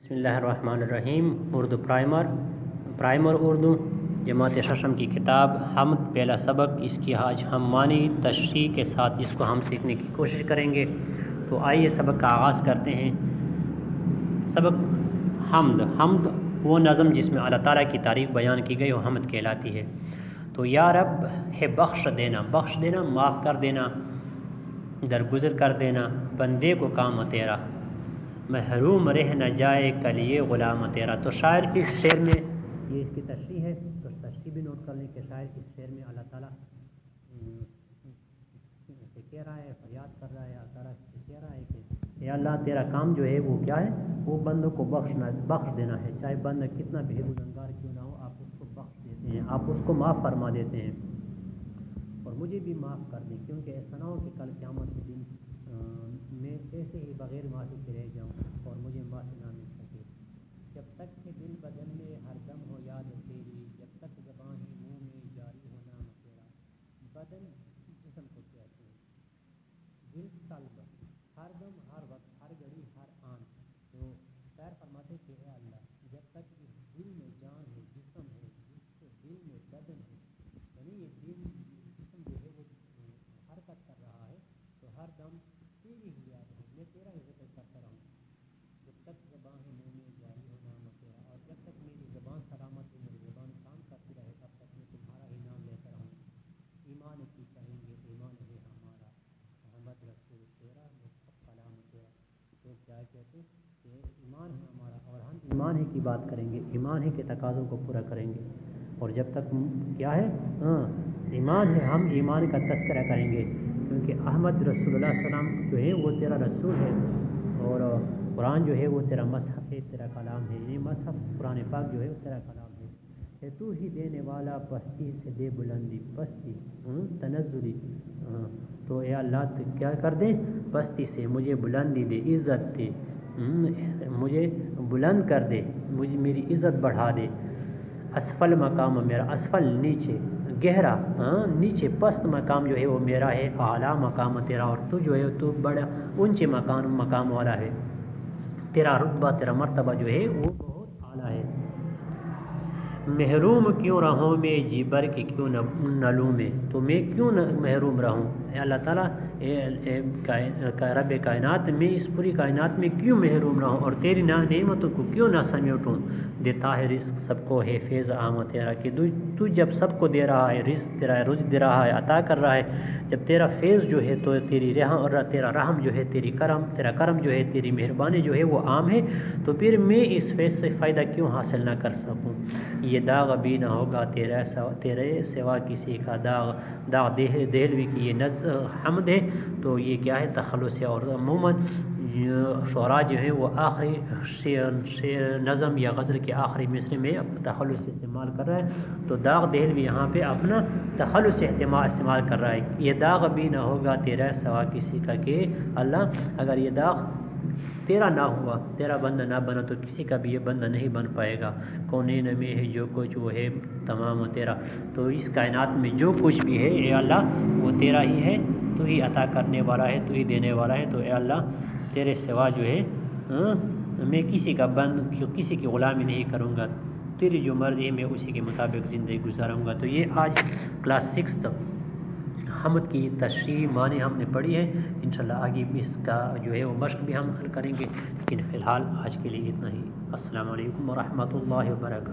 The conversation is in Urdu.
بسم اللہ الرحمن الرحیم۔ اردو پرائمر اردو جماعت ششم کی کتاب حمد پہلا سبق، اس کی آج ہم معنی تشریح کے ساتھ اس کو ہم سیکھنے کی کوشش کریں گے۔ تو آئیے سبق کا آغاز کرتے ہیں۔ سبق حمد وہ نظم جس میں اللہ تعالیٰ کی تعریف بیان کی گئی وہ حمد کہلاتی ہے۔ تو یا رب ہے بخش دینا، معاف کر دینا، درگزر کر دینا، بندے کو کام تیرا، محروم رہ نہ جائے کل یہ غلام تیرا۔ تو شاعر کی شعر میں یہ اس کی تشریح ہے، تو تشریح بھی نوٹ کر لیں کہ شاعر کی شعر میں اللہ تعالیٰ سے کہہ رہا ہے، فریاد کر رہا ہے، اللہ تعالیٰ سے کہہ رہا ہے کہ اے اللہ تیرا کام جو ہے وہ کیا ہے، وہ بندوں کو بخش دینا ہے، چاہے بندہ کتنا بھی گنہگار کیوں نہ ہو، آپ اس کو بخش دیتے ہیں، آپ اس کو معاف فرما دیتے ہیں، اور مجھے بھی معاف کر دیں، کیونکہ ایسا نہ ہو کہ کل قیامت کے دن میں ایسے ہی بغیر معافی کے رہ جاؤں اور مجھے معافی نہ مل سکے۔ جب تک کہ دل بدن میں ہر دم ہو یاد تیری، جب تک زبان ہی منہ میں جاری ہو نام تیرا۔ بدن جسم کو کہتے ہیں، دل قلب، ہر دم، ہر وقت، ہر گھڑی، ہر آن۔ تو شاعر فرماتے کہ اے اللہ جب تک اس دل میں جان ہے، جسم ہے، جس دل میں بدن ہے، یعنی یہ دل جسم جو ہے وہ حرکت کر رہا ہے، تو ہر دم تیری ہی یاد ہے، میں تیرا ہی ذکر کرتا رہوں۔ جب تک زبان ہے منہ میں جاری ہو نام تیرا، اور جب تک میری زبان سلامت ہے، میری زبان کام کرتی رہے، تب تک میں تمہارا ہی نام لیتا رہوں۔ ایمان کی کہیں گے ایمان ہے ہمارا، محمد رسول تیرا، مصطفیٰ کلام تیرا۔ تو کیا کہتے ہیں کہ ایمان ہے ہمارا، اور ہم ایمان ہے کی بات کریں گے، ایمان ہے کے تقاضوں کو پورا کریں گے، اور جب تک کیا ہے ایمان ہے، ہم ایمان کا تذکرہ کریں گے، کیونکہ احمد رسول اللہ صلی اللہ علیہ وسلم جو ہے وہ تیرا رسول ہے، اور قرآن جو ہے وہ تیرا مصحف ہے، تیرا کلام ہے، یہ مصحف قرآن پاک جو ہے وہ تیرا کلام ہے۔ کہ تو ہی دینے والا پستی سے دے بلندی، پستی تنزلی، تو اے اللہ تو کیا کر دے، پستی سے مجھے بلندی دے، عزت دے، مجھے بلند کر دے، مجھے میری عزت بڑھا دے۔ اسفل مقام میرا، اسفل نیچے، گہرا نیچے، پست مقام جو ہے وہ میرا ہے، اعلیٰ مقام تیرا، اور تو جو ہے تو بڑا اونچے مقام والا ہے، تیرا رتبہ، تیرا مرتبہ جو ہے وہ بہت اعلیٰ ہے۔ محروم کیوں رہوں میں جیبر کے کیوں نہ لوں میں، تو میں کیوں نہ محروم رہوں، اے اللہ تعالیٰ، رب کائنات، میں اس پوری کائنات میں کیوں محروم رہوں، اور تیری نعمتوں کو کیوں نہ سمیٹوں۔ دیتا ہے رزق سب کو ہے فیض عام تیرا، کہ تو جب سب کو دے رہا ہے رزق، تیرا رزق دے رہا ہے، عطا کر رہا ہے، جب تیرا فیض جو ہے تو تیری رحم، اور تیرا رحم جو ہے تیرا کرم جو ہے، تیری مہربانی جو ہے وہ عام ہے، تو پھر میں اس فیض سے فائدہ کیوں حاصل نہ کر سکوں۔ یہ داغ بھی نہ ہوگا تیرے سوا کسی کا، داغ دہلوی کی یہ حمد ہے، تو یہ کیا ہے تخلص ہے، اور عموماً شعراء جو ہے وہ آخری نظم یا غزل کے آخری مصرے میں تخلص استعمال کر رہا ہے، تو داغ دہلوی یہاں پہ اپنا تخلص استعمال کر رہا ہے۔ یہ داغ بھی نہ ہوگا تیرا سوا کسی کا، کہ اللہ اگر یہ داغ تیرا نہ ہوا، تیرا بندہ نہ بنا، تو کسی کا بھی یہ بندہ نہیں بن پائے گا۔ کونین میں ہے جو کچھ وہ ہے تمام تیرا، تو اس کائنات میں جو کچھ بھی ہے اے اللہ وہ تیرا ہی ہے، تو ہی عطا کرنے والا ہے، تو ہی دینے والا ہے، تو اے اللہ تیرے سوا جو ہے میں کسی کی غلامی نہیں کروں گا، تیری جو مرضی ہے میں اسی کے مطابق زندگی گزاروں گا۔ تو یہ آج کلاس 6 حمد کی تشریح معنی ہم نے پڑھی ہے، انشاءاللہ آگے بھی اس کا جو ہے وہ مشق بھی ہم حل کریں گے، لیکن فی الحال آج کے لیے اتنا ہی۔ السلام علیکم ورحمۃ اللہ وبرکاتہ۔